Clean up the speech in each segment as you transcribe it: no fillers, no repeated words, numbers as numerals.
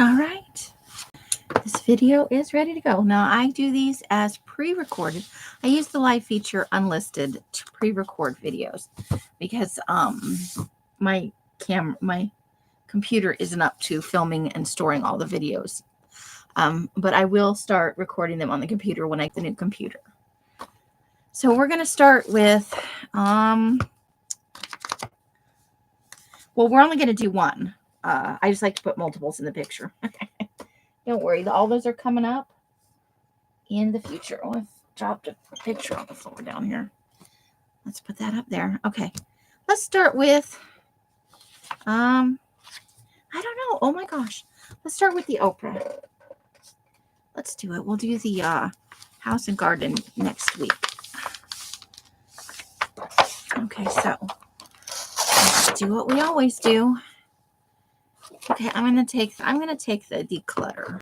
All right. This video is ready to go. Now, I do these as pre-recorded. I use the live feature unlisted to pre-record videos because my computer isn't up to filming and storing all the videos. But I will start recording them on the computer when I get the new computer. So we're going to start with, well, we're only going to do one. I just like to put multiples in the picture. Don't worry, all those are coming up in the future. Oh, I've dropped a picture on the floor down here. Let's put that up there. Okay, let's start with, I don't know. Oh my gosh. Let's start with the Oprah. Let's do it. We'll do the house and garden next week. Okay, so let's do what we always do. Okay, I'm gonna take the declutter.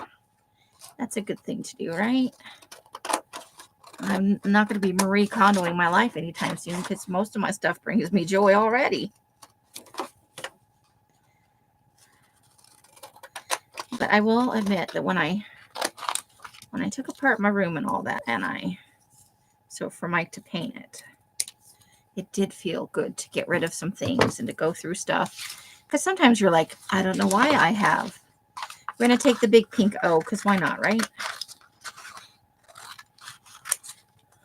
That's a good thing to do, right? I'm not gonna be Marie Kondoing my life anytime soon because most of my stuff brings me joy already. But I will admit that when I took apart my room and all that, so for Mike to paint it, it did feel good to get rid of some things and to go through stuff. Because sometimes you're like, I don't know why I have. We're going to take the big pink O, because why not, right?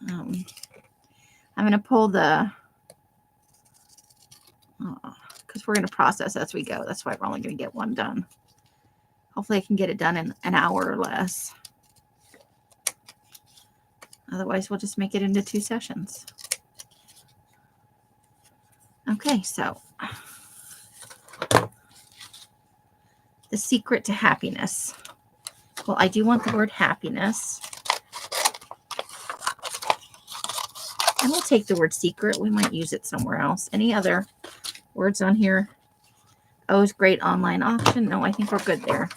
I'm going to pull the, because we're going to process as we go. That's why we're only going to get one done. Hopefully I can get it done in an hour or less. Otherwise, we'll just make it into 2 sessions. Okay, so the secret to happiness. Well, I do want the word happiness. And we'll take the word secret. We might use it somewhere else. Any other words on here? O's great online auction. No, I think we're good there.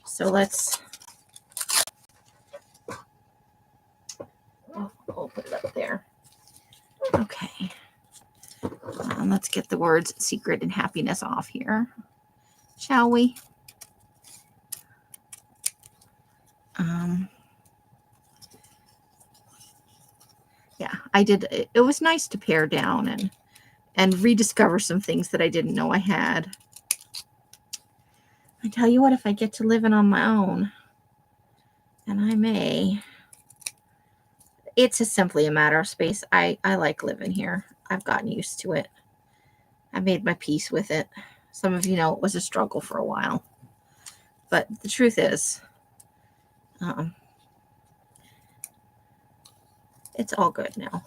So let's, we'll put it up there. Okay. Let's get the words secret and happiness off here. Shall we? Yeah, I did. It was nice to pare down and rediscover some things that I didn't know I had. I tell you what, if I get to living on my own, and I may, it's just simply a matter of space. I like living here. I've gotten used to it. I made my peace with it. Some of you know it was a struggle for a while. But the truth is, it's all good now.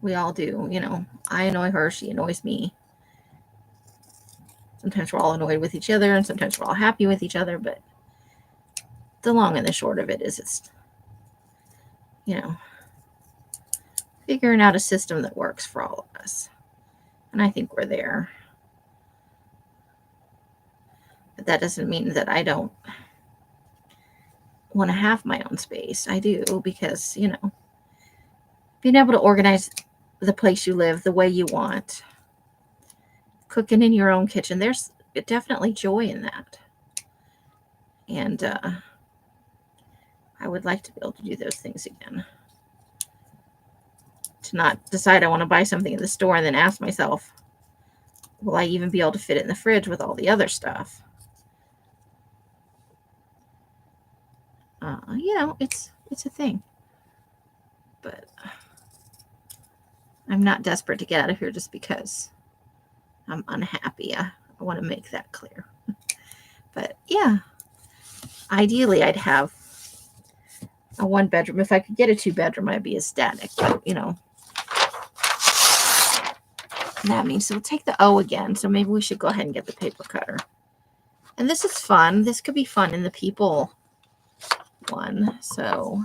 We all do, you know. I annoy her, she annoys me. Sometimes we're all annoyed with each other, and sometimes we're all happy with each other, but the long and the short of it is it's, you know, figuring out a system that works for all of us. And I think we're there. But that doesn't mean that I don't want to have my own space. I do, because, you know, being able to organize the place you live the way you want, cooking in your own kitchen, there's definitely joy in that. And I would like to be able to do those things again. To not decide I want to buy something in the store and then ask myself, will I even be able to fit it in the fridge with all the other stuff? You know, it's a thing. But I'm not desperate to get out of here just because I'm unhappy. I want to make that clear. But yeah, ideally I'd have a 1-bedroom. If I could get a 2-bedroom, I'd be ecstatic. But, you know, that means, so we'll take the O again. So maybe we should go ahead and get the paper cutter. And this is fun. This could be fun in the people one. So,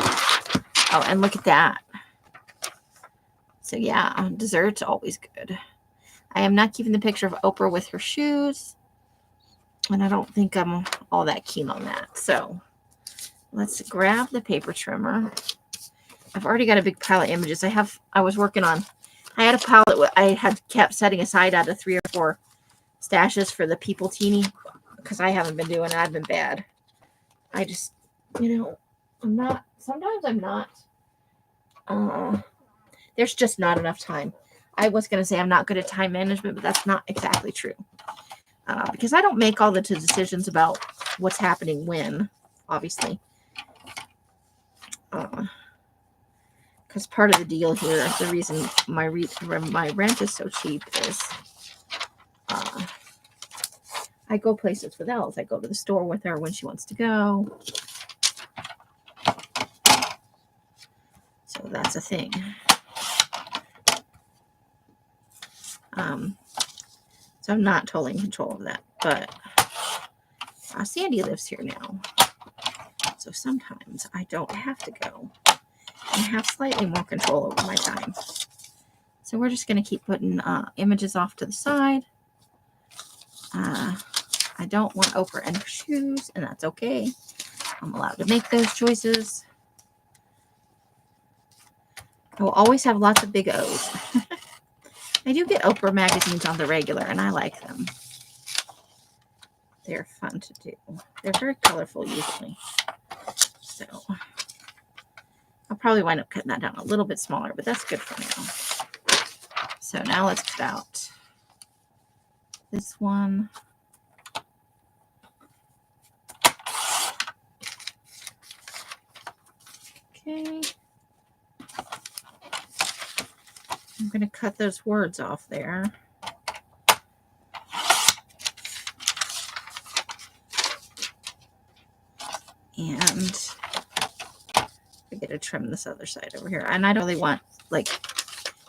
oh, and look at that. So yeah, dessert's always good. I am not keeping the picture of Oprah with her shoes, and I don't think I'm all that keen on that. So let's grab the paper trimmer. I've already got a big pile of images. I was working on, I had a palette I had kept setting aside out of 3 or 4 stashes for the people teeny, because I haven't been doing it. I've been bad. I just, sometimes I'm not. There's just not enough time. I was going to say I'm not good at time management, but that's not exactly true. Because I don't make all the decisions about what's happening when, obviously. Because part of the deal here, the reason my rent is so cheap is I go places with Els. I go to the store with her when she wants to go. So that's a thing. So I'm not totally in control of that. But Sandy lives here now. So sometimes I don't have to go and have slightly more control over my time. So we're just going to keep putting images off to the side. I don't want Oprah in her shoes, and that's okay. I'm allowed to make those choices. I will always have lots of big O's. I do get Oprah magazines on the regular, and I like them. They're fun to do. They're very colorful usually. So I'll probably wind up cutting that down a little bit smaller, but that's good for now. So now let's cut out this one. Okay. I'm going to cut those words off there. And I get to trim this other side over here. And I don't really want, like,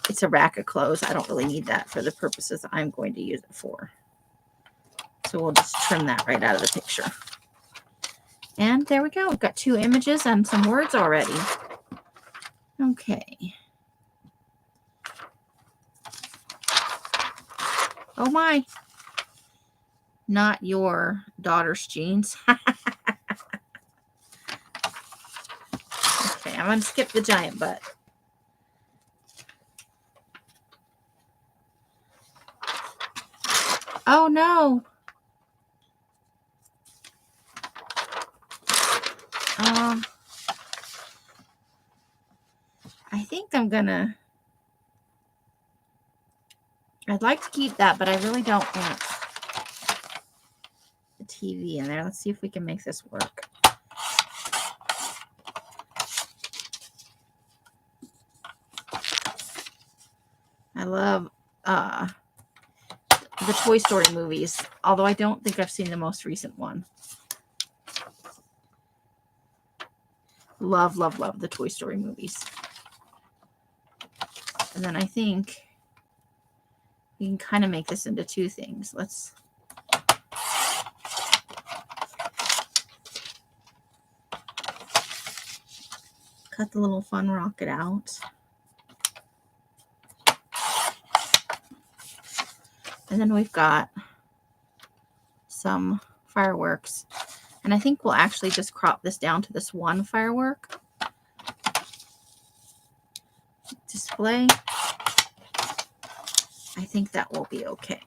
it's a rack of clothes. I don't really need that for the purposes I'm going to use it for. So we'll just trim that right out of the picture. And there we go. We've got 2 images and some words already. Okay. Oh my. Not your daughter's jeans. Okay, I'm going to skip the giant butt. Oh no. I think I'm gonna. I'd like to keep that, but I really don't want the TV in there. Let's see if we can make this work. I love the Toy Story movies, although I don't think I've seen the most recent one. Love, love, love the Toy Story movies. And then I think we can kind of make this into 2 things. Let's cut the little fun rocket out. And then we've got some fireworks. And I think we'll actually just crop this down to this one firework. Display. I think that will be okay.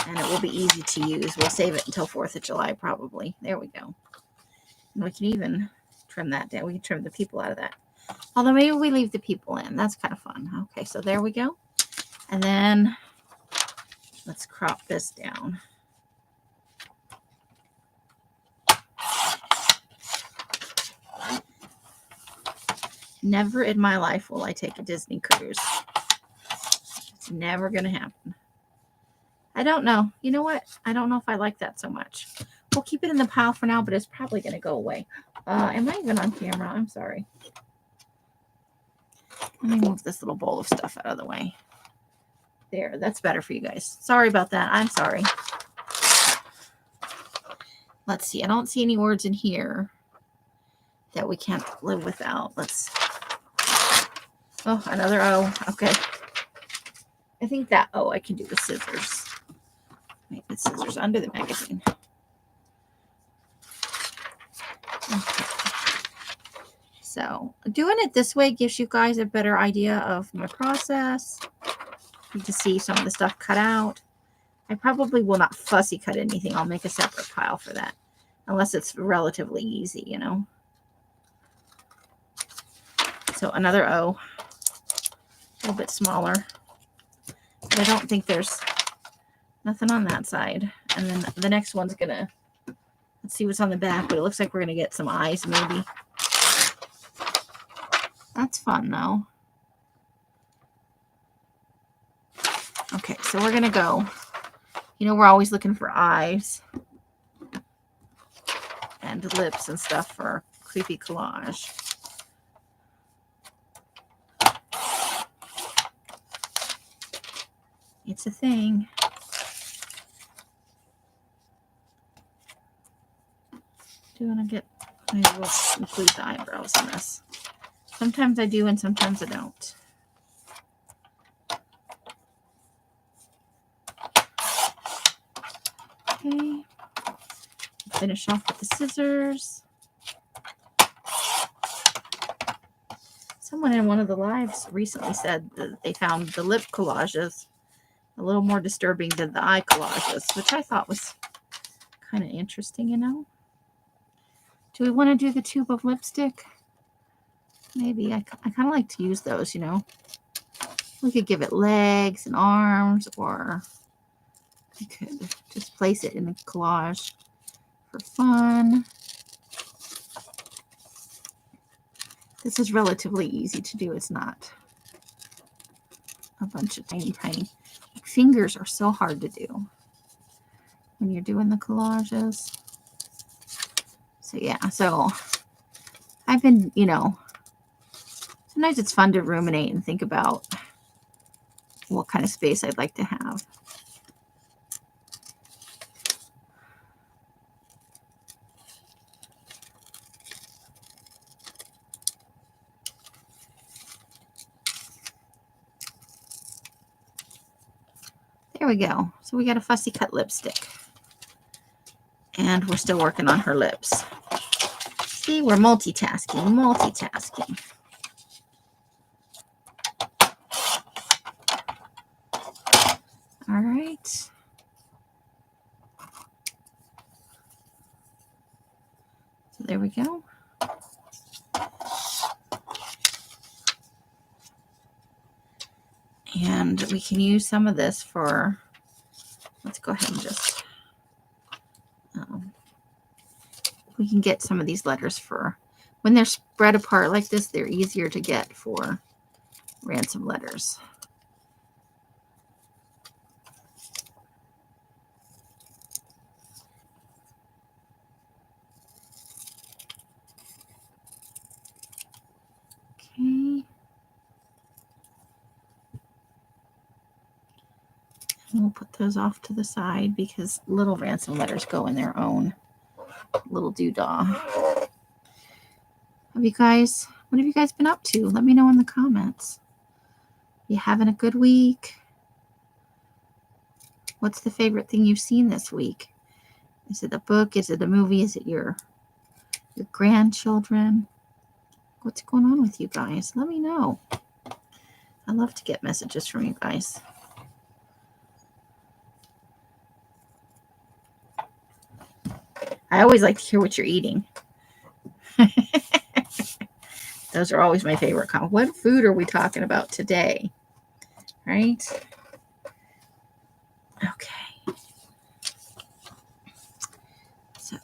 And it will be easy to use. We'll save it until 4th of July probably. There we go. And we can even trim that down. We can trim the people out of that. Although maybe we leave the people in. That's kind of fun. Okay, so there we go. And then let's crop this down. Never in my life will I take a Disney cruise. It's never going to happen. I don't know. You know what? I don't know if I like that so much. We'll keep it in the pile for now, but it's probably going to go away. Am I even on camera? I'm sorry. Let me move this little bowl of stuff out of the way. There, that's better for you guys. Sorry about that. I'm sorry. Let's see. I don't see any words in here that we can't live without. Oh, another O. Okay. I think that O I can do with scissors. Make the scissors under the magazine. Okay. So doing it this way gives you guys a better idea of my process. You can see some of the stuff cut out. I probably will not fussy cut anything. I'll make a separate pile for that. Unless it's relatively easy, you know. So another O. A little bit smaller. But I don't think there's nothing on that side. And then the next one's going to, let's see what's on the back. But it looks like we're going to get some eyes maybe. That's fun though. Okay, so we're going to go. You know, we're always looking for eyes and lips and stuff for creepy collage. It's a thing. Do you want to get, maybe we'll include the eyebrows in this. Sometimes I do and sometimes I don't. Okay. Finish off with the scissors. Someone in one of the lives recently said that they found the lip collages a little more disturbing than the eye collages, which I thought was kind of interesting, you know. Do we want to do the tube of lipstick? Maybe. I kind of like to use those, you know. We could give it legs and arms, or I could just place it in a collage for fun. This is relatively easy to do. It's not a bunch of tiny. Fingers are so hard to do when you're doing the collages. So yeah, so I've been, you know, sometimes it's fun to ruminate and think about what kind of space I'd like to have. There we go. So we got a fussy cut lipstick. And we're still working on her lips. See, we're multitasking. All right. So there we go. And we can use some of this for, let's go ahead and just, we can get some of these letters for, when they're spread apart like this, they're easier to get for ransom letters. Okay. And we'll put those off to the side because little ransom letters go in their own little doodah. What have you guys been up to? Let me know in the comments. You having a good week? What's the favorite thing you've seen this week? Is it a book? Is it a movie? Is it your grandchildren? What's going on with you guys? Let me know. I love to get messages from you guys. I always like to hear what you're eating. Those are always my favorite comments. What food are we talking about today? Right? Okay. So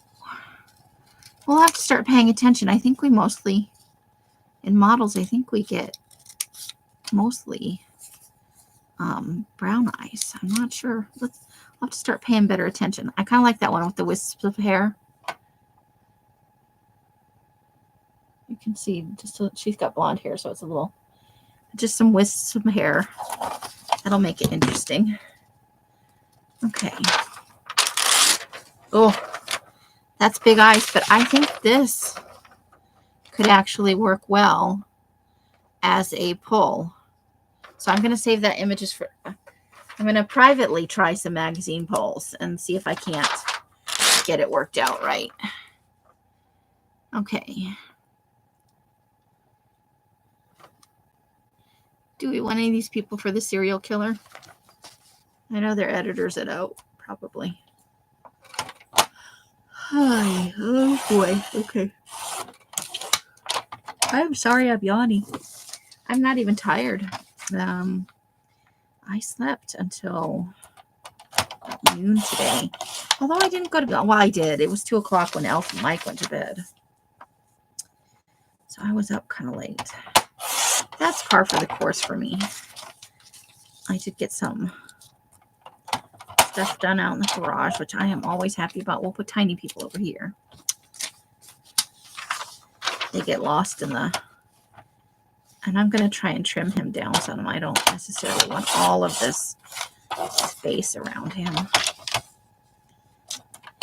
we'll have to start paying attention. I think we mostly, in models, I think we get mostly brown eyes. I'm not sure. I'll have to start paying better attention. I kind of like that one with the wisps of hair. You can see she's got blonde hair, so it's a little, just some wisps of hair. That'll make it interesting. Okay. Oh, that's big eyes, but I think this could actually work well as a pull. So I'm going to save that images for, I'm going to privately try some magazine pulls and see if I can't get it worked out right. Okay. Do we want any of these people for the serial killer? I know their editors it out, probably. Hi. Oh boy. Okay. I'm sorry I'm yawning. I'm not even tired. I slept until noon today. Although I didn't go to bed. Well, I did. It was 2 o'clock when Elf and Mike went to bed. So I was up kind of late. That's par for the course for me. I did get some stuff done out in the garage, which I am always happy about. We'll put tiny people over here. They get lost in the... And I'm going to try and trim him down some. I don't necessarily want all of this space around him.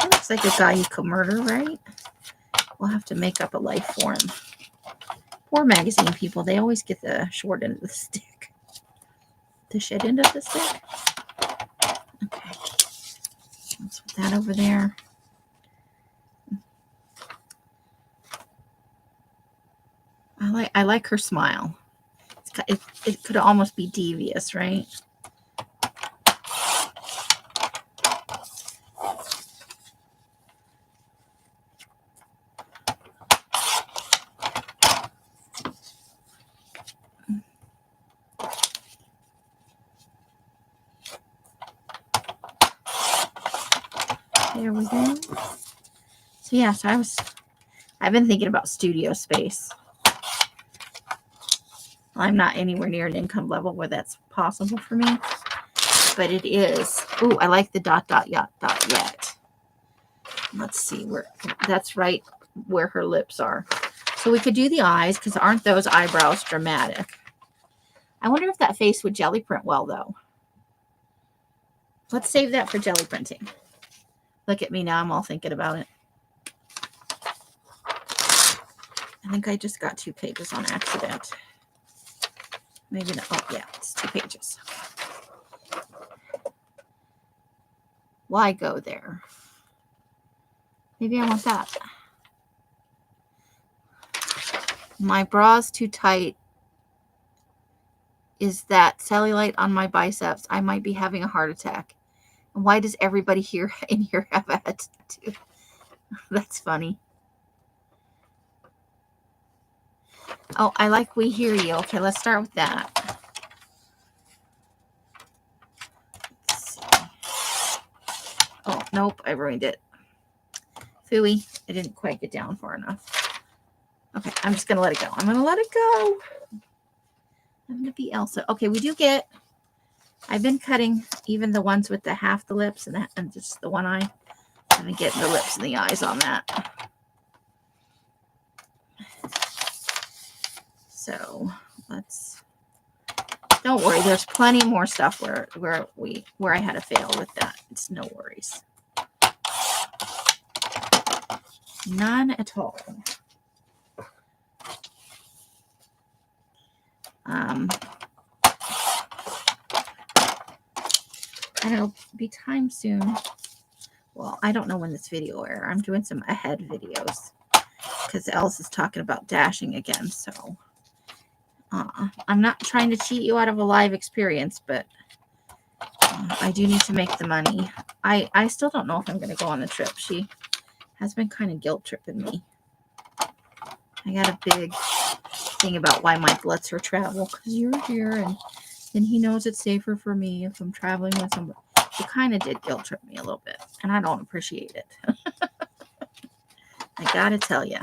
He looks like a guy you could murder, right? We'll have to make up a life for him. Poor magazine people. They always get the short end of the stick. The shit end of the stick. Okay. Let's put that over there. I like her smile. It could almost be devious, right? There we go. So yeah, I've been thinking about studio space. I'm not anywhere near an income level where that's possible for me, but it is. Ooh, I like the ... yet. Let's see where that's right where her lips are. So we could do the eyes, because aren't those eyebrows dramatic? I wonder if that face would jelly print well, though. Let's save that for jelly printing. Look at me now. I'm all thinking about it. I think I just got 2 pages on accident. Maybe not. Oh, yeah. It's 2 pages. Why go there? Maybe I want that. My bra's too tight. Is that cellulite on my biceps? I might be having a heart attack. And why does everybody here in here have a head tattoo? That's funny. Oh, I like we hear you. Okay, let's start with that. Let's see. Oh, nope, I ruined it. Phooey, I didn't quite get down far enough. Okay, I'm just going to let it go. I'm going to let it go. I'm going to be Elsa. Okay, we do get... I've been cutting even the ones with the half the lips and just the one eye. I'm going to get the lips and the eyes on that. So let's... Don't worry, there's plenty more stuff where I had a fail with that. It's no worries. None at all. And it'll be time soon. Well, I don't know when this video will air. I'm doing some ahead videos because Alice is talking about dashing again. So I'm not trying to cheat you out of a live experience, but I do need to make the money. I still don't know if I'm going to go on the trip. She has been kind of guilt tripping me. I got a big thing about why Mike lets her travel, because you're here and then he knows it's safer for me if I'm traveling with somebody. She kind of did guilt trip me a little bit, and I don't appreciate it. I gotta tell you.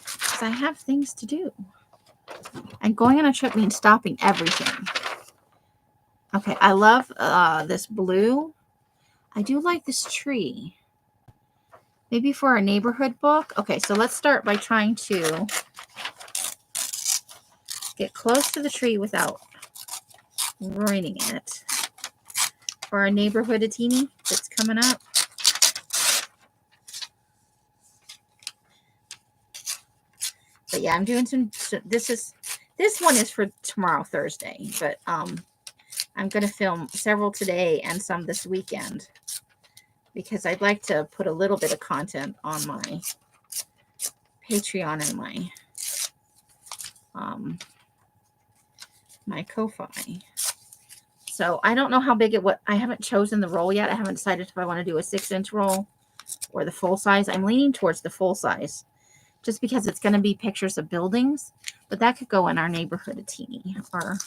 Because I have things to do. And going on a trip means stopping everything. Okay, I love this blue. I do like this tree. Maybe for a neighborhood book. Okay, so let's start by trying to get close to the tree without ruining it. For our neighborhood-a-teeny that's coming up. But yeah, I'm doing some, this one is for tomorrow, Thursday, but I'm going to film several today and some this weekend because I'd like to put a little bit of content on my Patreon and my Ko-Fi. So I don't know how big I haven't chosen the roll yet. I haven't decided if I want to do a 6-inch roll or the full size. I'm leaning towards the full size just because it's going to be pictures of buildings, but that could go in our neighborhood a teeny or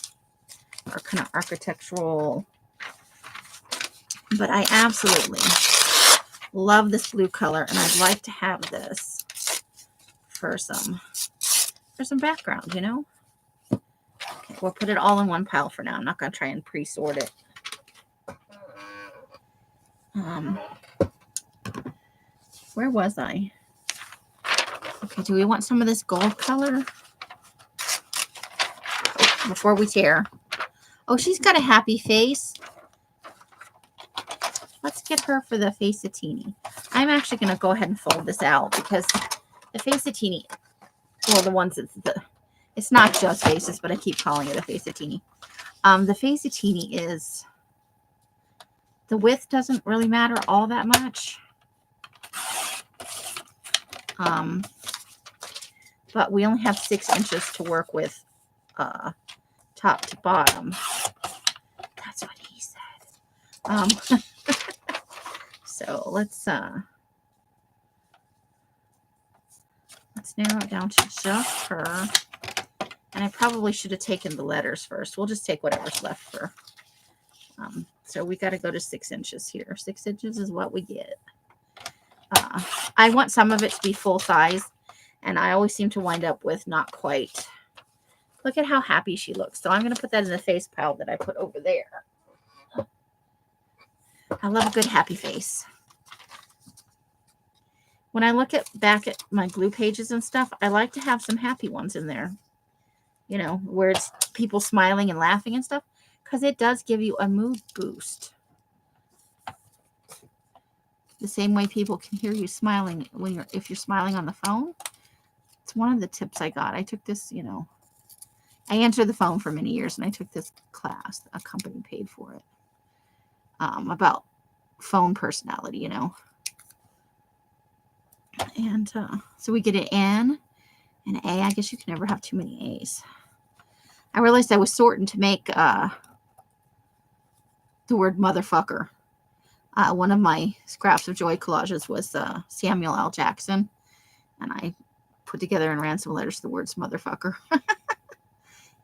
kind of architectural. But I absolutely love this blue color, and I'd like to have this for some background, you know. Okay, we'll put it all in one pile for now. I'm not going to try and pre-sort it. Where was I? Okay, do we want some of this gold color before we tear? Oh, she's got a happy face. Let's get her for the Facetini. I'm actually going to go ahead and fold this out because the Facetini, well, the ones it's not just faces, but I keep calling it a Facetini. The Facetini is, the width doesn't really matter all that much. But we only have 6 inches to work with top to bottom. That's what he said. So let's narrow it down to just her. And I probably should have taken the letters first. We'll just take whatever's left for. So we got to go to 6 inches here. 6 inches is what we get. I want some of it to be full size, and I always seem to wind up with not quite. Look at how happy she looks. So I'm going to put that in the face pile that I put over there. I love a good happy face. When I look back at my glue pages and stuff, I like to have some happy ones in there. You know, where it's people smiling and laughing and stuff, because it does give you a mood boost. The same way people can hear you smiling if you're smiling on the phone. It's one of the tips I got. I took this, you know, I answered the phone for many years, and I took this class. A company paid for it. About phone personality, you know. And so we get an N, an A. I guess you can never have too many A's. I realized I was sorting to make the word motherfucker. One of my Scraps of Joy collages was Samuel L. Jackson. And I put together and ran some letters to the words motherfucker.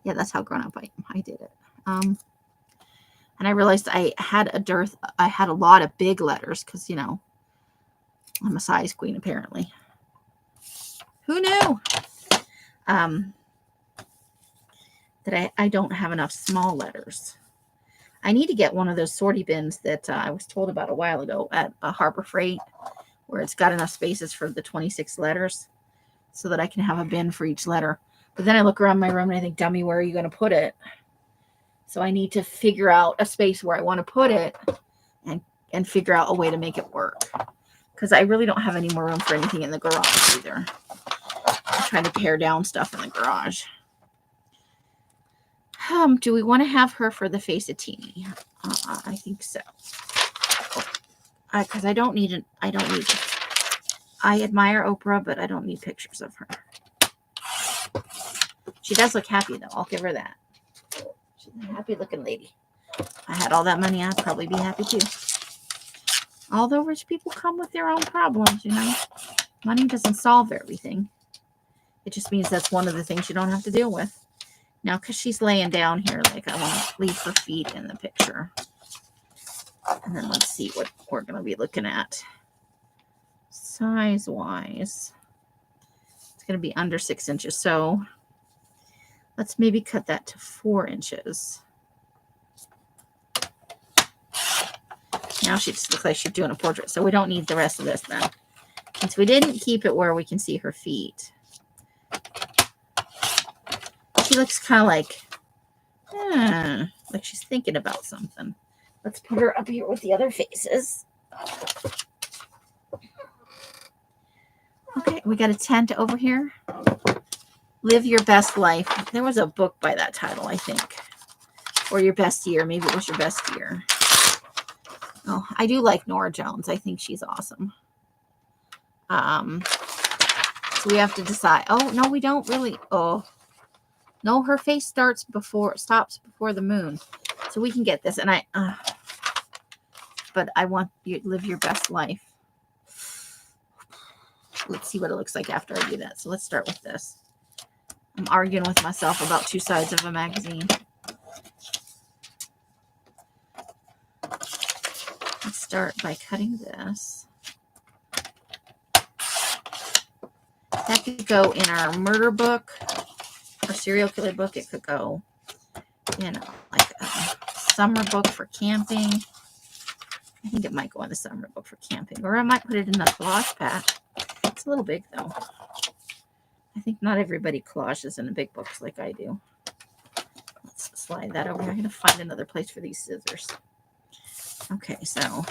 Yeah, that's how grown up I am. I did it. And I realized I had a lot of big letters because, you know, I'm a size queen, apparently. Who knew? That I don't have enough small letters. I need to get one of those sortie bins that I was told about a while ago at Harbor Freight, where it's got enough spaces for the 26 letters so that I can have a bin for each letter. But then I look around my room and I think, dummy, where are you going to put it? So I need to figure out a space where I want to put it and figure out a way to make it work. Because I really don't have any more room for anything in the garage either. I'm trying to pare down stuff in the garage. Do we want to have her for the Facetini? I think so. Because I don't need I admire Oprah, but I don't need pictures of her. She does look happy, though. I'll give her that. She's a happy-looking lady. If I had all that money, I'd probably be happy, too. Although rich people come with their own problems, you know. Money doesn't solve everything. It just means that's one of the things you don't have to deal with. Now, because she's laying down here, like I want to leave her feet in the picture. And then let's see what we're going to be looking at. Size-wise, it's going to be under 6 inches. So let's maybe cut that to 4 inches. Now she just looks like she's doing a portrait. So we don't need the rest of this then. Since we didn't keep it where we can see her feet. She looks kind of like she's thinking about something. Let's put her up here with the other faces. Okay, we got a tent over here. Live Your Best Life. There was a book by that title, I think. Or Your Best Year. Maybe it was Your Best Year. Oh, I do like Nora Jones. I think she's awesome. So we have to decide. Oh, no, we don't really. Oh, no, her face stops before the moon. So we can get this. And but I want you to live your best life. Let's see what it looks like after I do that. So let's start with this. I'm arguing with myself about two sides of a magazine. Let's start by cutting this. That could go in our murder book, our serial killer book. It could go in like a summer book for camping. I think it might go in the summer book for camping. Or I might put it in the collage pack. It's a little big though. I think not everybody collages in big books like I do. Let's slide that over here. I'm going to find another place for these scissors. Okay, so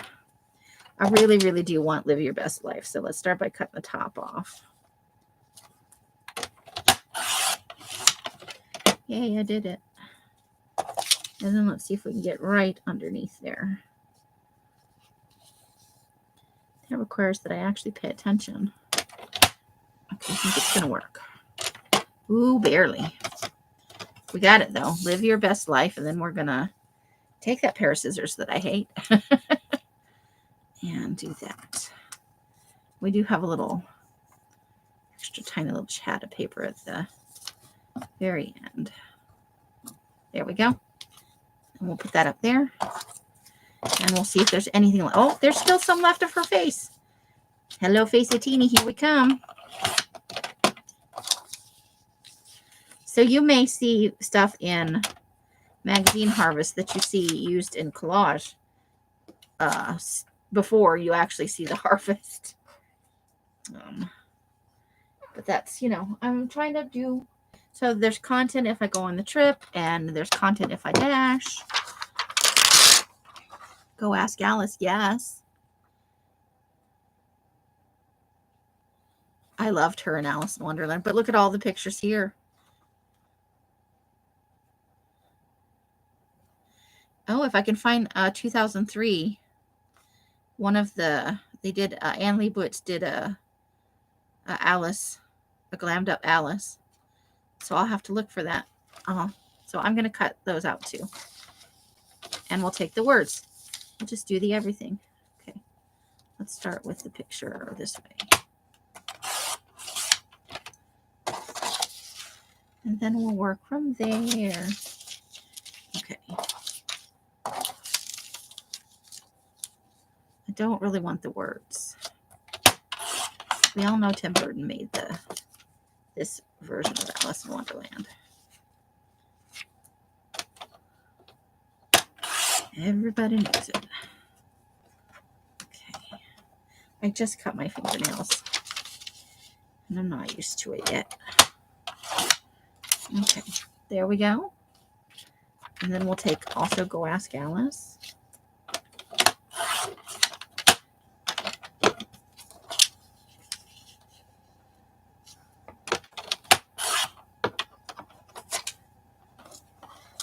I really, really do want live your best life. So let's start by cutting the top off. Yay, I did it. And then let's see if we can get right underneath there. That requires that I actually pay attention. Okay, I think it's going to work. Ooh, barely. We got it, though. Live your best life. And then we're going to take that pair of scissors that I hate and do that. We do have a little extra tiny little chat of paper at the very end. There we go. And we'll put that up there. And we'll see if there's anything left. Oh, there's still some left of her face. Hello, Facetini. Here we come. So you may see stuff in Magazine Harvest that you see used in collage before you actually see the harvest. But that's, you know, I'm trying to do. So there's content if I go on the trip, and there's content if I dash. Go ask Alice, yes. I loved her in Alice in Wonderland, but look at all the pictures here. Oh, if I can find 2003, one of the, they did, Anne Leibovitz did a Alice, a glammed up Alice. So I'll have to look for that. So I'm going to cut those out too. And we'll take the words. We'll just do the everything. Okay. Let's start with the picture this way. And then we'll work from there. Okay. I don't really want the words. We all know Tim Burton made this version of Alice in Wonderland. Everybody knows it. Okay. I just cut my fingernails, and I'm not used to it yet. Okay, there we go. And then we'll take also Go Ask Alice.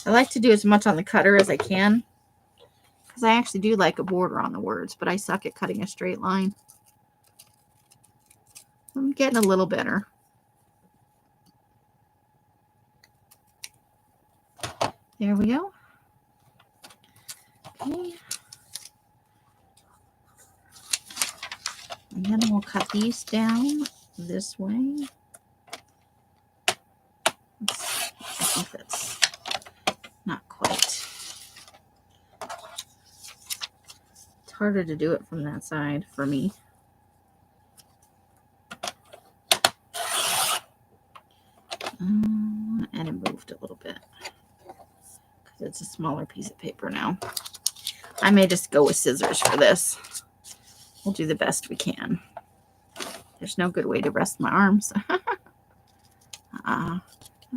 I like to do as much on the cutter as I can, because I actually do like a border on the words, but I suck at cutting a straight line. I'm getting a little better. There we go. Okay. And then we'll cut these down this way. I think that's not quite. It's harder to do it from that side for me. And it moved a little bit because it's a smaller piece of paper now. I may just go with scissors for this. We'll do the best we can. There's no good way to rest my arms. I've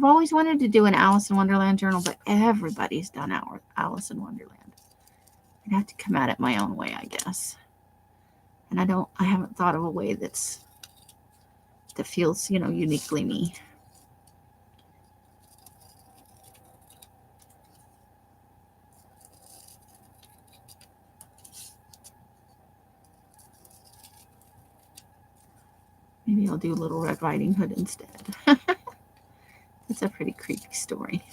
always wanted to do an Alice in Wonderland journal, but everybody's done Alice in Wonderland. I'd have to come at it my own way, I guess. And I haven't thought of a way that feels, you know, uniquely me. Maybe I'll do Little Red Riding Hood instead. It's a pretty creepy story.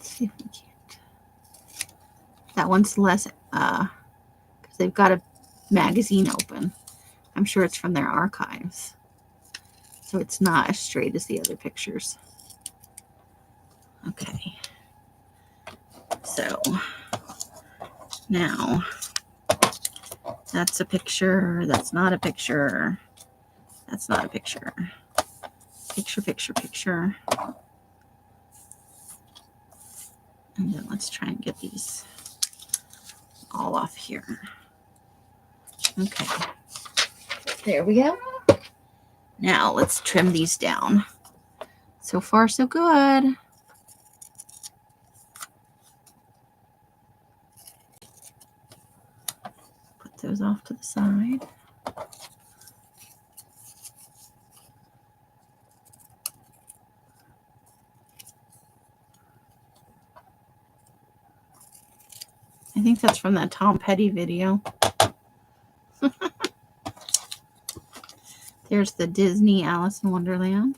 See if we can't. That one's less, because they've got a magazine open. I'm sure it's from their archives. So it's not as straight as the other pictures. Okay. So now that's a picture. That's not a picture. That's not a picture. Picture, picture, picture. And then let's try and get these all off here. Okay. There we go. Now let's trim these down. So far, so good. Put those off to the side. I think that's from that Tom Petty video. There's the Disney Alice in Wonderland.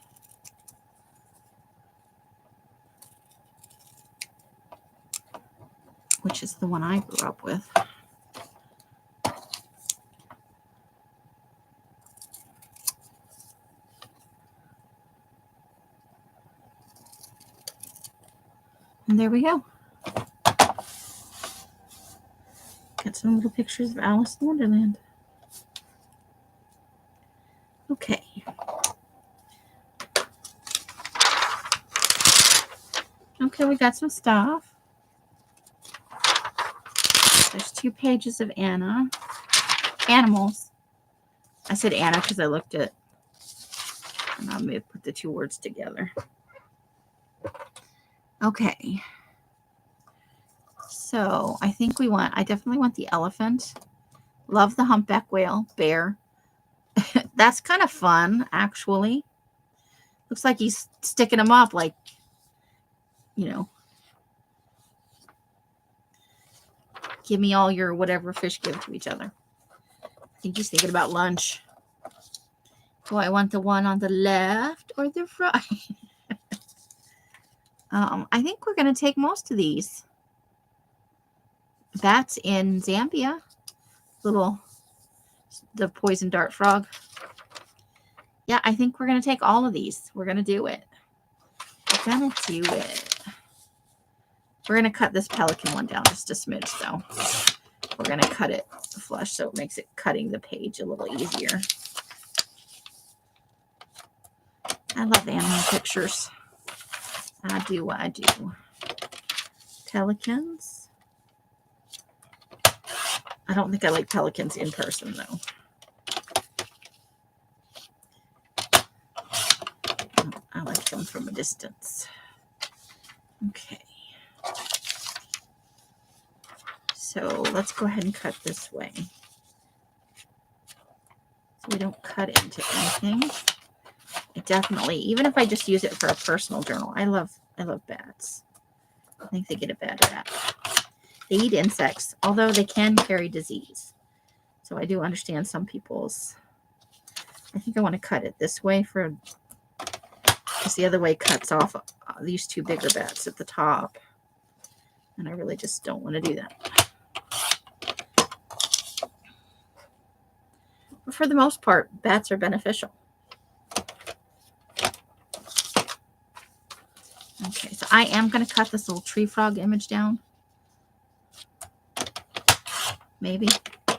Which is the one I grew up with. And there we go. Got some little pictures of Alice in Wonderland. Okay. Okay, we got some stuff. There's 2 pages of Anna. Animals. I said Anna because I looked at, and I'm going to put the 2 words together. Okay. So I think I definitely want the elephant. Love the humpback whale, bear. That's kind of fun, actually. Looks like he's sticking them up like, you know, give me all your whatever fish give to each other. I think he's thinking about lunch. Do I want the one on the left or the right? I think we're going to take most of these. That's in Zambia. The poison dart frog. Yeah, I think we're going to take all of these. We're going to do it. We're going to do it. We're going to cut this pelican one down just a smidge, though. We're going to cut it flush so it makes it cutting the page a little easier. I love animal pictures. I do. Pelicans. I don't think I like pelicans in person, though. I like them from a distance. Okay. So let's go ahead and cut this way. So we don't cut into anything. I definitely, even if I just use it for a personal journal, I love bats. I think they get a bad rap. They eat insects, although they can carry disease. So I do understand some people's. I think I want to cut it this way because the other way cuts off these 2 bigger bats at the top. And I really just don't want to do that. But for the most part, bats are beneficial. Okay, so I am going to cut this little tree frog image down. Maybe. I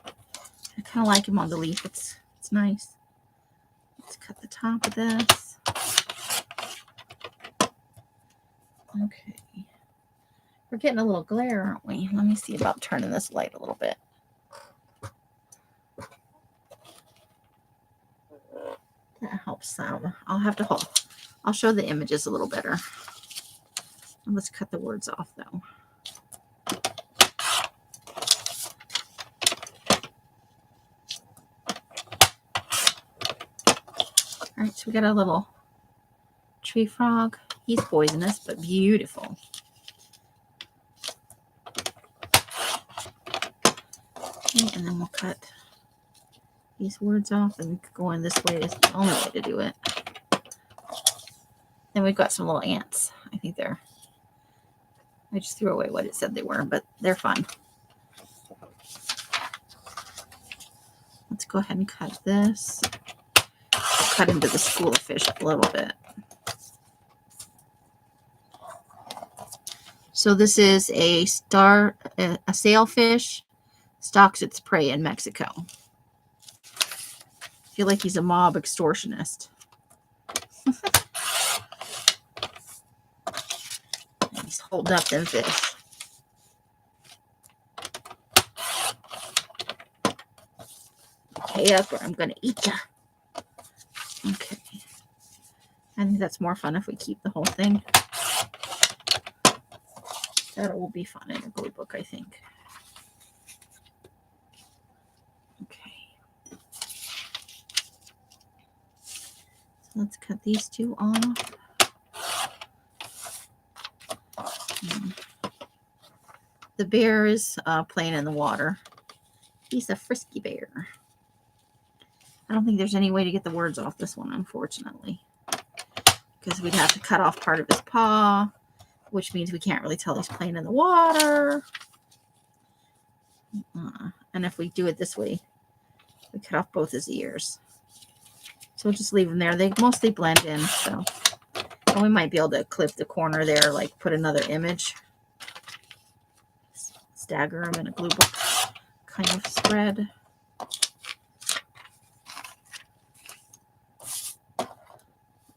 kind of like him on the leaf. It's nice. Let's cut the top of this. Okay. We're getting a little glare, aren't we? Let me see about turning this light a little bit. That helps some. I'll show the images a little better. And let's cut the words off, though. All right, So we got a little tree frog. He's poisonous, but beautiful. Okay, and then we'll cut these words off, and going this way is the only way to do it. Then we've got some little ants. I think I just threw away what it said they were, but they're fun. Let's go ahead and cut this. Cut into the school of fish a little bit. So this is a sailfish stalks its prey in Mexico. I feel like he's a mob extortionist. He's holding up them fish. Okay, that's where I'm going to eat ya. Okay. I think that's more fun if we keep the whole thing. That will be fun in a glue book, I think. Okay. So let's cut these two off. The bear is playing in the water. He's a frisky bear. I don't think there's any way to get the words off this one, unfortunately. Because we'd have to cut off part of his paw, which means we can't really tell he's playing in the water. And if we do it this way, we cut off both his ears. So we'll just leave them there. They mostly blend in, so. And we might be able to clip the corner there, like put another image. Stagger them in a glue book kind of spread.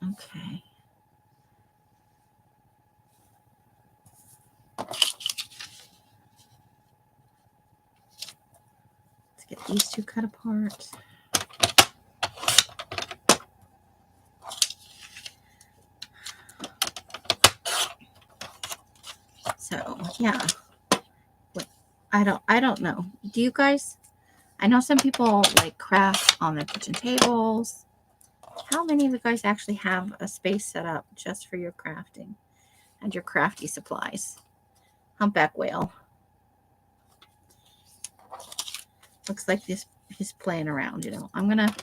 Okay. Let's get these two cut apart. So, yeah. I don't know. Do you guys? I know some people like craft on their kitchen tables. How many of you guys actually have a space set up just for your crafting and your crafty supplies? Humpback whale. Looks like he's playing around, you know. I'm going to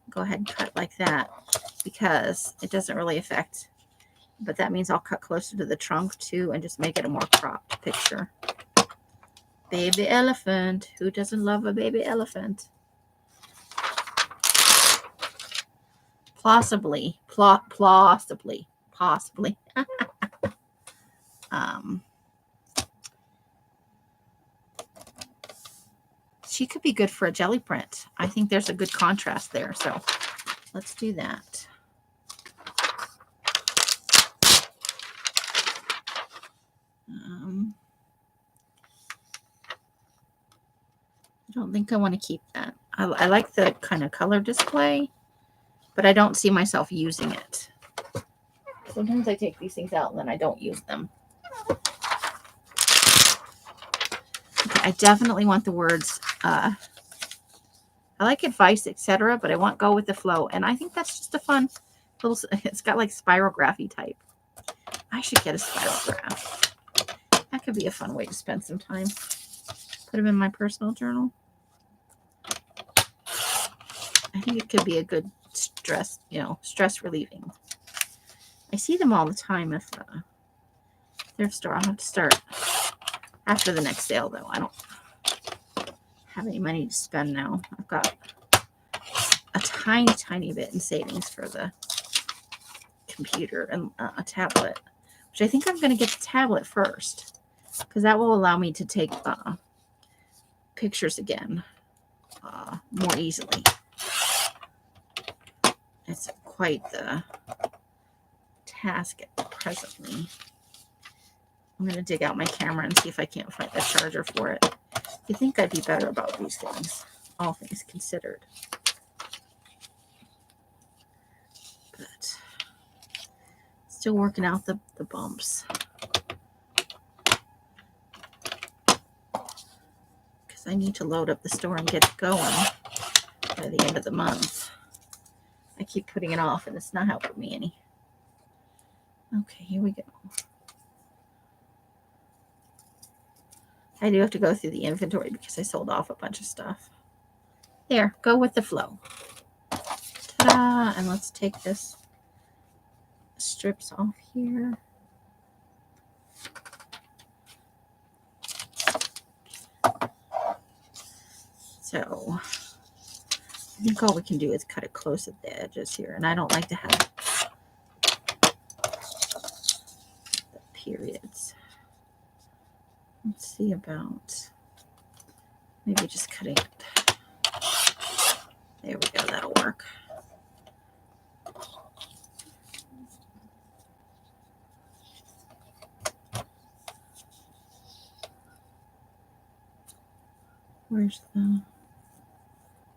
go ahead and cut like that because it doesn't really affect. But that means I'll cut closer to the trunk too and just make it a more cropped picture. Baby elephant. Who doesn't love a baby elephant? Possibly. She could be good for a jelly print. I think there's a good contrast there. So let's do that. I don't think I want to keep that. I like the kind of color display, but I don't see myself using it. Sometimes I take these things out and then I don't use them. Okay, I definitely want the words, I like advice, etc., but I want go with the flow. And I think that's just a fun little, it's got like spirography type. I should get a spirograph. That could be a fun way to spend some time. Put them in my personal journal. I think it could be a good stress, stress relieving. I see them all the time at the thrift store. I'll have to start after the next sale, though. I don't have any money to spend now. I've got a tiny bit in savings for the computer and a tablet, which I think I'm going to get the tablet first because that will allow me to take pictures again more easily. It's quite the task presently. I'm going to dig out my camera and see if I can't find a charger for it. You think I'd be better about these things, all things considered. But still working out the bumps. Because I need to load up the store and get it going by the end of the month. I keep putting it off and it's not helping me any. Okay, here we go. I do have to go through the inventory because I sold off a bunch of stuff. There, go with the flow. Ta-da! And let's take this strips off here. So I think all we can do is cut it close at the edges here. And I don't like to have the periods. Let's see about maybe just cutting it. There we go, that'll work. Where's the...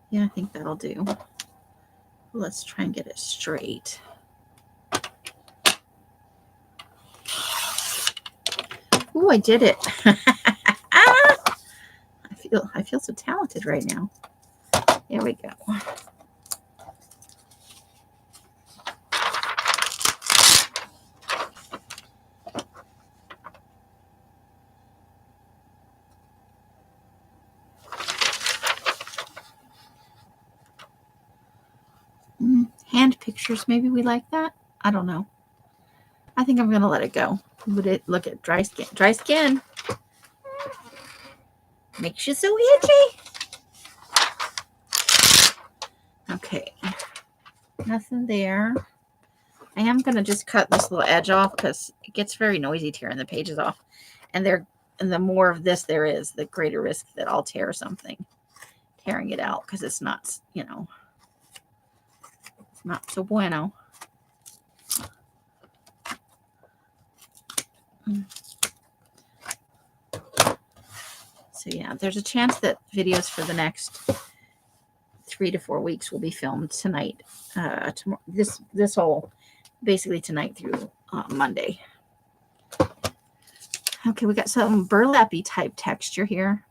Yeah, I think that'll do. Let's try and get it straight. Ooh, I did it. I feel so talented right now. There we go. Hand pictures, maybe we like that. I don't know. I think I'm gonna let it go. Look at dry skin. Dry skin makes you so itchy. Okay, nothing there. I am gonna just cut this little edge off because it gets very noisy tearing the pages off, and the more of this there is, the greater risk that I'll tear something, tearing it out because it's not, you know, it's not so bueno. So yeah, there's a chance that videos for the next 3 to 4 weeks will be filmed tonight. Tomorrow, this whole basically tonight through Monday. Okay, we got some burlappy type texture here.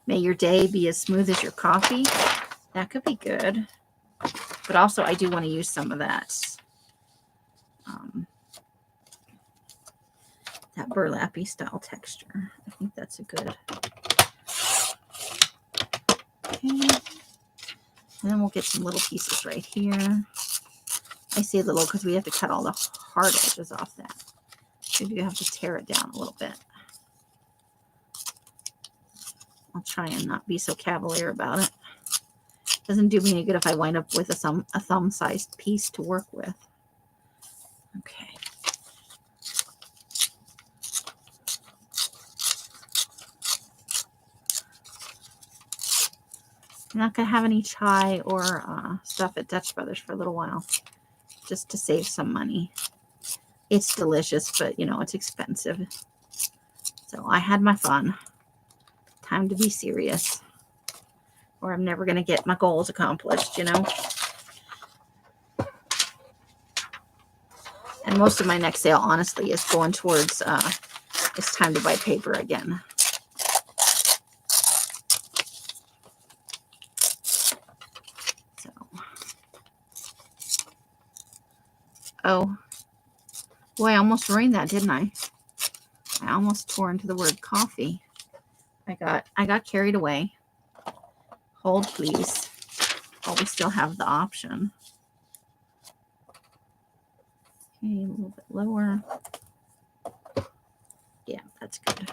May your day be as smooth as your coffee. That could be good. But also I do want to use some of that that burlappy style texture. I think that's a good. Okay. And then we'll get some little pieces right here. I say little because we have to cut all the hard edges off that. So you have to tear it down a little bit. I'll try and not be so cavalier about it. Doesn't do me any good if I wind up with a thumb-sized piece to work with. Okay. I'm not going to have any chai or stuff at Dutch Brothers for a little while, just to save some money. It's delicious, but, you know, it's expensive. So I had my fun. Time to be serious, or I'm never going to get my goals accomplished, you know. And most of my next sale, honestly, is going towards it's time to buy paper again. So, oh, boy, I almost ruined that, didn't I? I almost tore into the word coffee. I got carried away. Hold, please. Oh, we still have the option. Okay, a little bit lower. Yeah, that's good.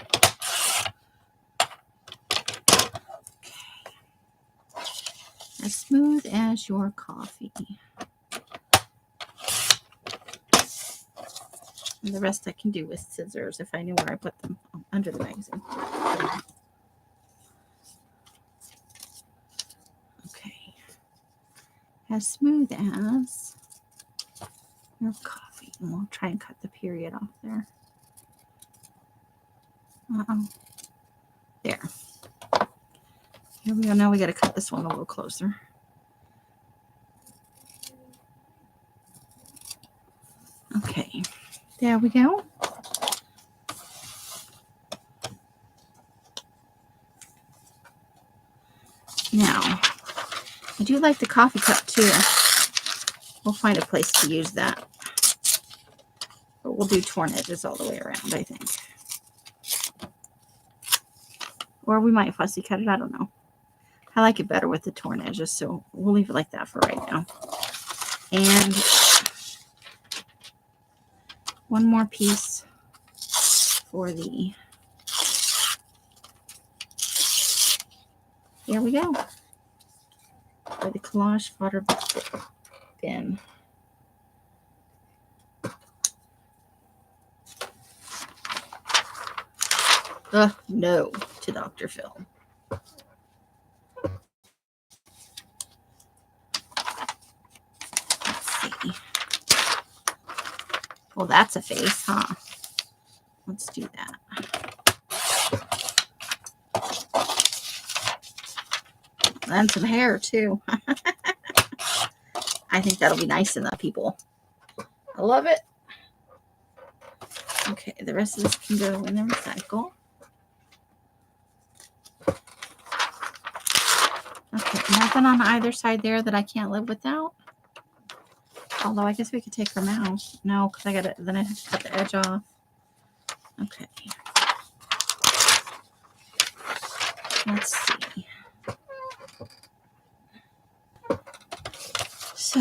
Okay. As smooth as your coffee. And the rest I can do with scissors if I knew where I put them. Oh, under the magazine. Okay. As smooth as your coffee. And we'll try and cut the period off there. There. Here we go. Now we got to cut this one a little closer. Okay. There we go. Now, I do like the coffee cup too. We'll find a place to use that. But we'll do torn edges all the way around, I think. Or we might fussy cut it. I don't know. I like it better with the torn edges, so we'll leave it like that for right now. And one more piece for the, here we go, for the collage fodder bin. No to Dr. Phil. Well, that's a face, huh? Let's do that. And some hair, too. I think that'll be nice in the people. I love it. Okay, the rest of this can go in the recycle. Okay, nothing on either side there that I can't live without. Although I guess we could take them out. No, because then I have to cut the edge off. Okay. Let's see. So,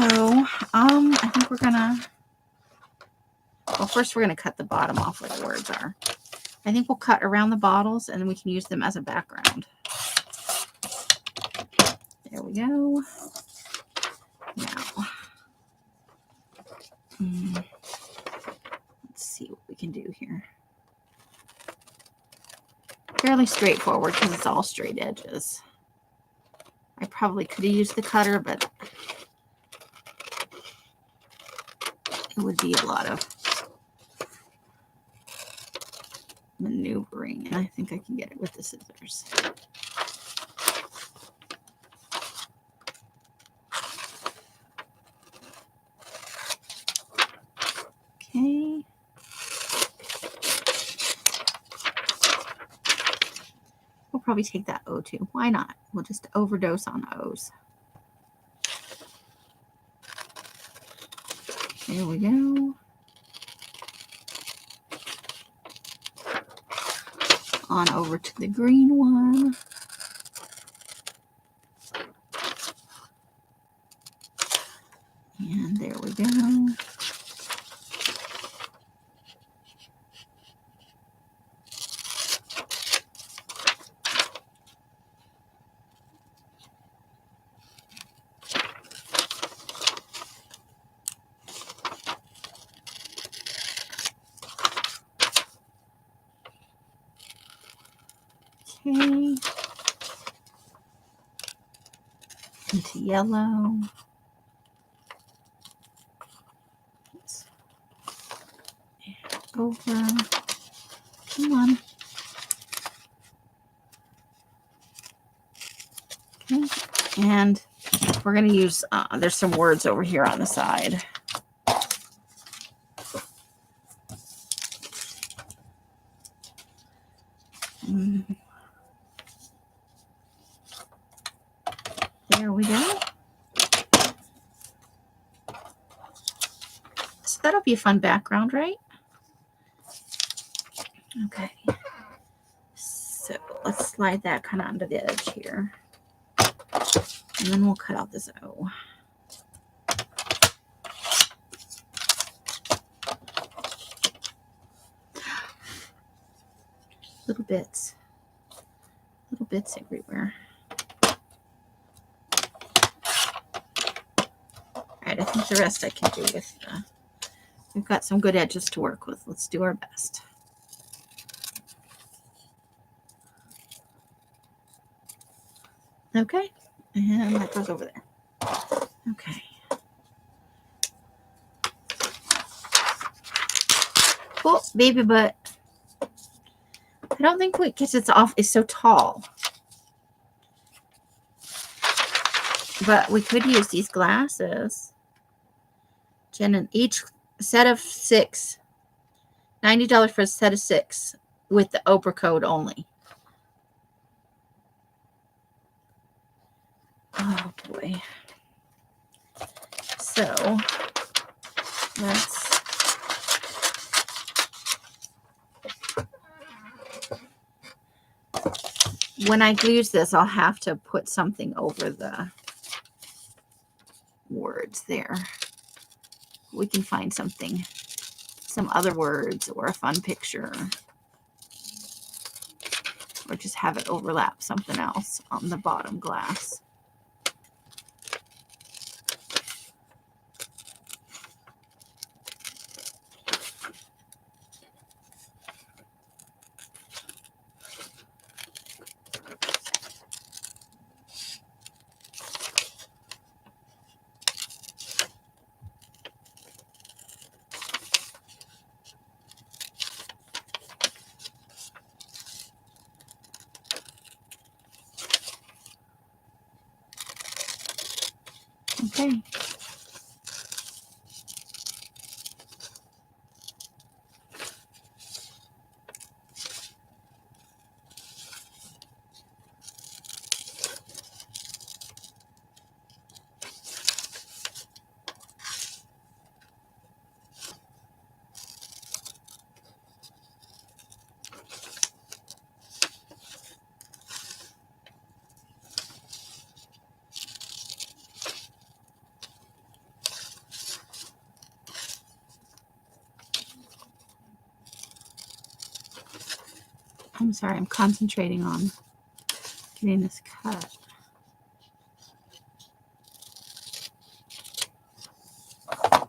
I think we're gonna, well, first we're gonna cut the bottom off where the words are. I think we'll cut around the bottles and then we can use them as a background. There we go. Now, let's see what we can do here. Fairly straightforward because it's all straight edges. I probably could have used the cutter, but it would be a lot of maneuvering, and I think I can get it with the scissors. Okay. We'll probably take that O too. Why not? We'll just overdose on O's. There we go. On over to the green one. And there we go. Okay. Into yellow. Over. Come on. Okay. And we're going to use, there's some words over here on the side. There we go. So that'll be a fun background, right? Okay. So let's slide that kind of under the edge here. And then we'll cut out this O. Little bits everywhere. All right, I think the rest I can do with, we've got some good edges to work with. Let's do our best. Okay, and that goes over there. Okay. Cool, baby butt. I don't think what gets it off is so tall. But we could use these glasses. Jen, each set of 6. $90 for a set of 6 with the Oprah code only. Oh boy. So let's when I use this, I'll have to put something over the words there. We can find something, some other words or a fun picture, or just have it overlap something else on the bottom glass. Okay. I'm sorry, I'm concentrating on getting this cut.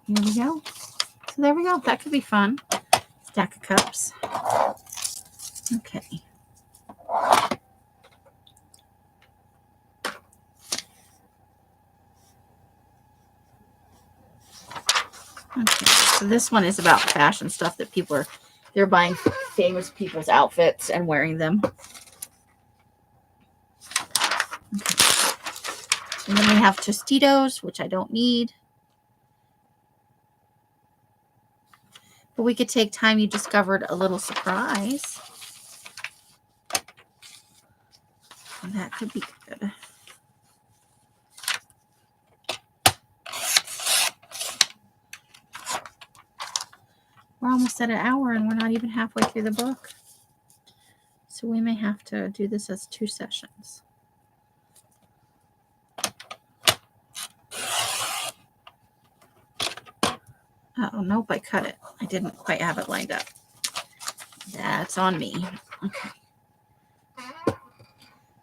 Here we go. So there we go. That could be fun. Stack of cups. Okay. Okay. So this one is about fashion stuff that people are, they're buying famous people's outfits and wearing them. Okay. And then we have Tostitos, which I don't need. But we could take Time You Discovered a Little Surprise. And that could be good. We're almost at an hour and we're not even halfway through the book. So we may have to do this as 2 sessions. Oh, nope, I cut it. I didn't quite have it lined up. That's on me. Okay.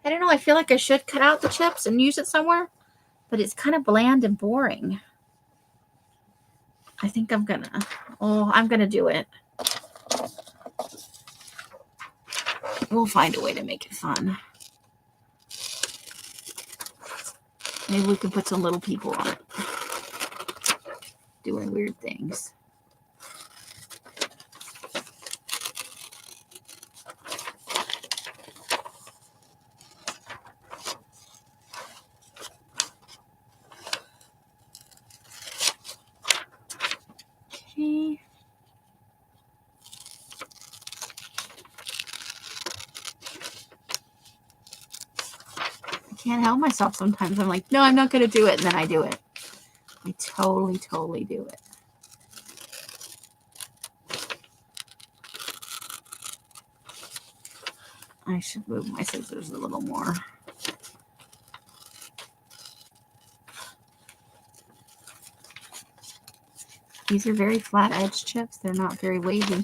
I don't know. I feel like I should cut out the chips and use it somewhere, but it's kind of bland and boring. I think I'm gonna do it. We'll find a way to make it fun. Maybe we can put some little people on it, doing weird things. Okay. I can't help myself sometimes. I'm like, no, I'm not going to do it. And then I do it. I totally do it. I should move my scissors a little more. These are very flat edge chips. They're not very wavy.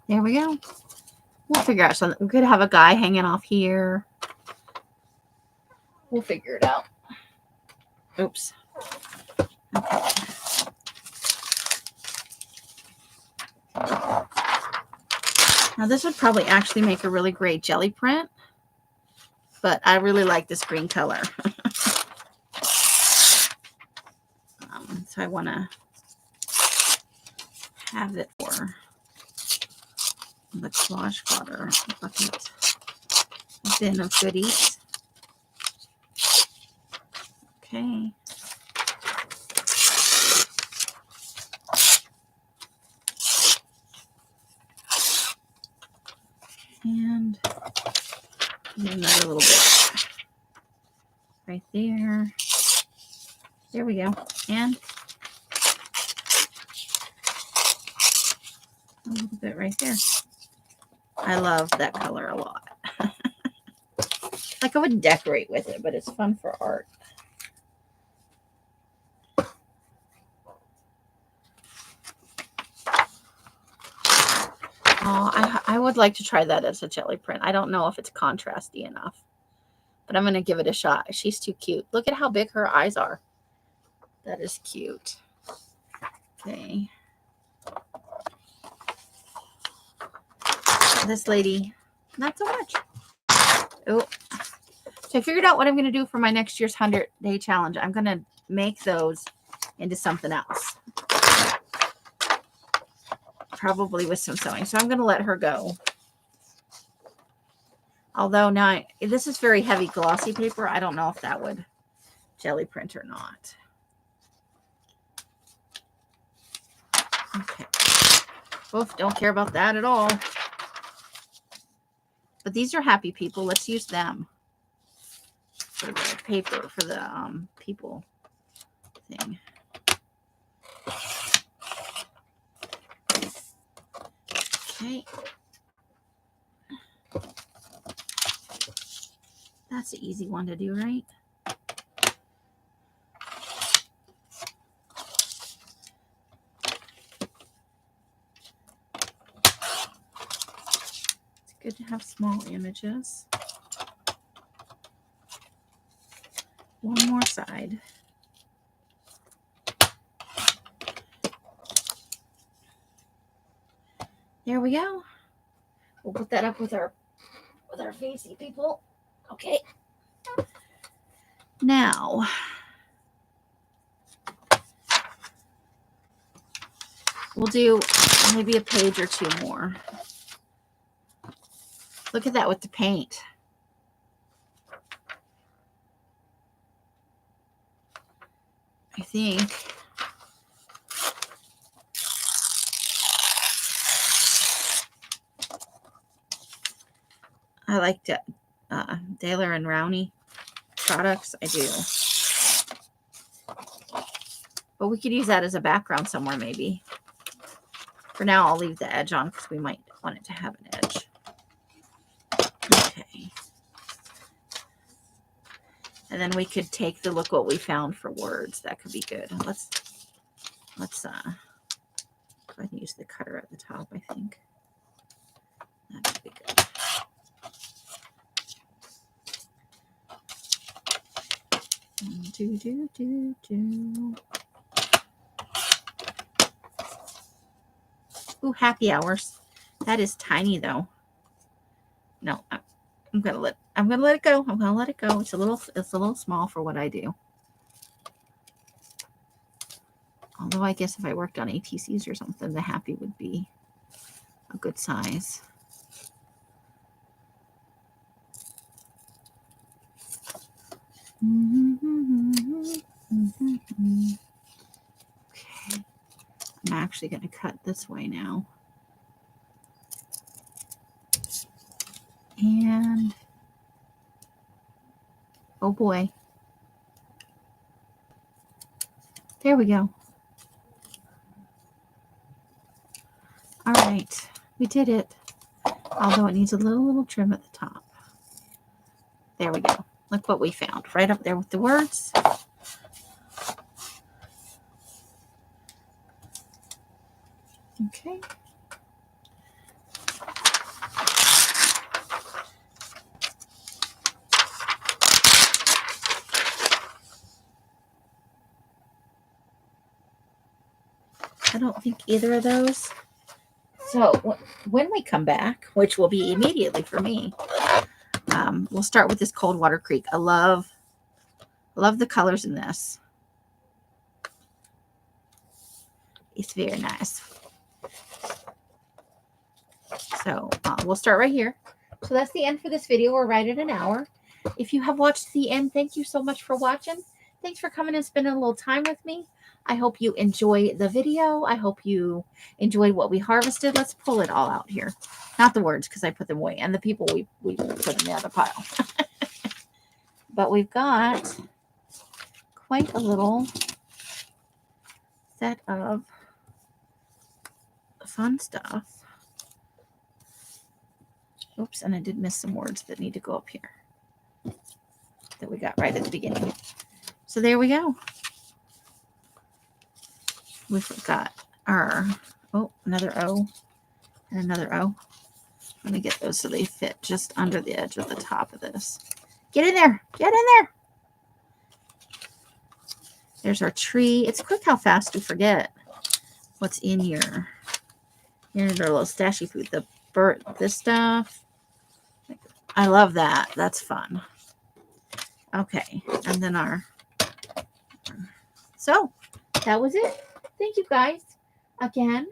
There we go. We'll figure out something. We could have a guy hanging off here. We'll figure it out. Oops. Okay. Now this would probably actually make a really great jelly print, but I really like this green color. So I want to have it for the collage fodder bucket bin of goodies. Okay. And another little bit right there. There we go. And a little bit right there. I love that color a lot. Like I would decorate with it, but it's fun for art. Oh, I would like to try that as a jelly print. I don't know if it's contrasty enough, but I'm going to give it a shot. She's too cute. Look at how big her eyes are. That is cute. Okay. This lady, not so much. Oh. So I figured out what I'm going to do for my next year's 100-day challenge. I'm going to make those into something else. Probably with some sewing. So I'm going to let her go. Although now, this is very heavy glossy paper. I don't know if that would jelly print or not. Okay. Oof, don't care about that at all. But these are happy people. Let's use them for the paper, for the people thing. Okay. That's an easy one to do, right? It's good to have small images. One more side. There we go. We'll put that up with our facey people. Okay. Now, we'll do maybe a page or two more. Look at that with the paint. I think I like Daler and Rowney products. I do. But we could use that as a background somewhere maybe. For now, I'll leave the edge on because we might want it to have an edge. Okay. And then we could take the look what we found for words. That could be good. Let's go ahead and use the cutter at the top, I think. That should be good. Ooh, happy hours. That is tiny though. No, I'm gonna let it go. I'm gonna let it go. It's a little small for what I do. Although I guess if I worked on ATCs or something, the happy would be a good size. Okay. I'm actually going to cut this way now. And oh boy. There we go. All right. We did it. Although it needs a little trim at the top. There we go. Look what we found. Right up there with the words. Okay. I don't think either of those. So when we come back, which will be immediately for me, we'll start with this Cold Water Creek. I love the colors in this. It's very nice. So we'll start right here. So that's the end for this video. We're right at an hour. If you have watched the end, thank you so much for watching. Thanks for coming and spending a little time with me. I hope you enjoy the video. I hope you enjoyed what we harvested. Let's pull it all out here. Not the words, because I put them away, and the people we put in the other pile. But we've got quite a little set of fun stuff. Oops, and I did miss some words that need to go up here that we got right at the beginning. So there we go. We've got our, another O and another O. Let me get those so they fit just under the edge of the top of this. Get in there. Get in there. There's our tree. It's quick how fast you forget what's in your little stashy food. The bird, this stuff. I love that. That's fun. Okay. And then so that was it. Thank you guys again.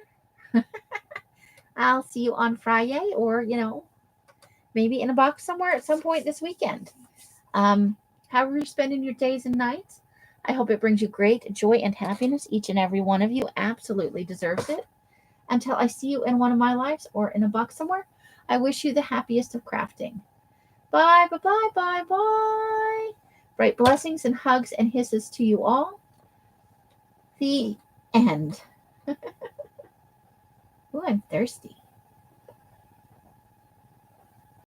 I'll see you on Friday, or, maybe in a box somewhere at some point this weekend. However you're spending your days and nights, I hope it brings you great joy and happiness. Each and every one of you absolutely deserves it. Until I see you in one of my lives or in a box somewhere, I wish you the happiest of crafting. Bye, bye, bye, bye, bye. Bright blessings and hugs and hisses to you all. The end. Ooh, I'm thirsty.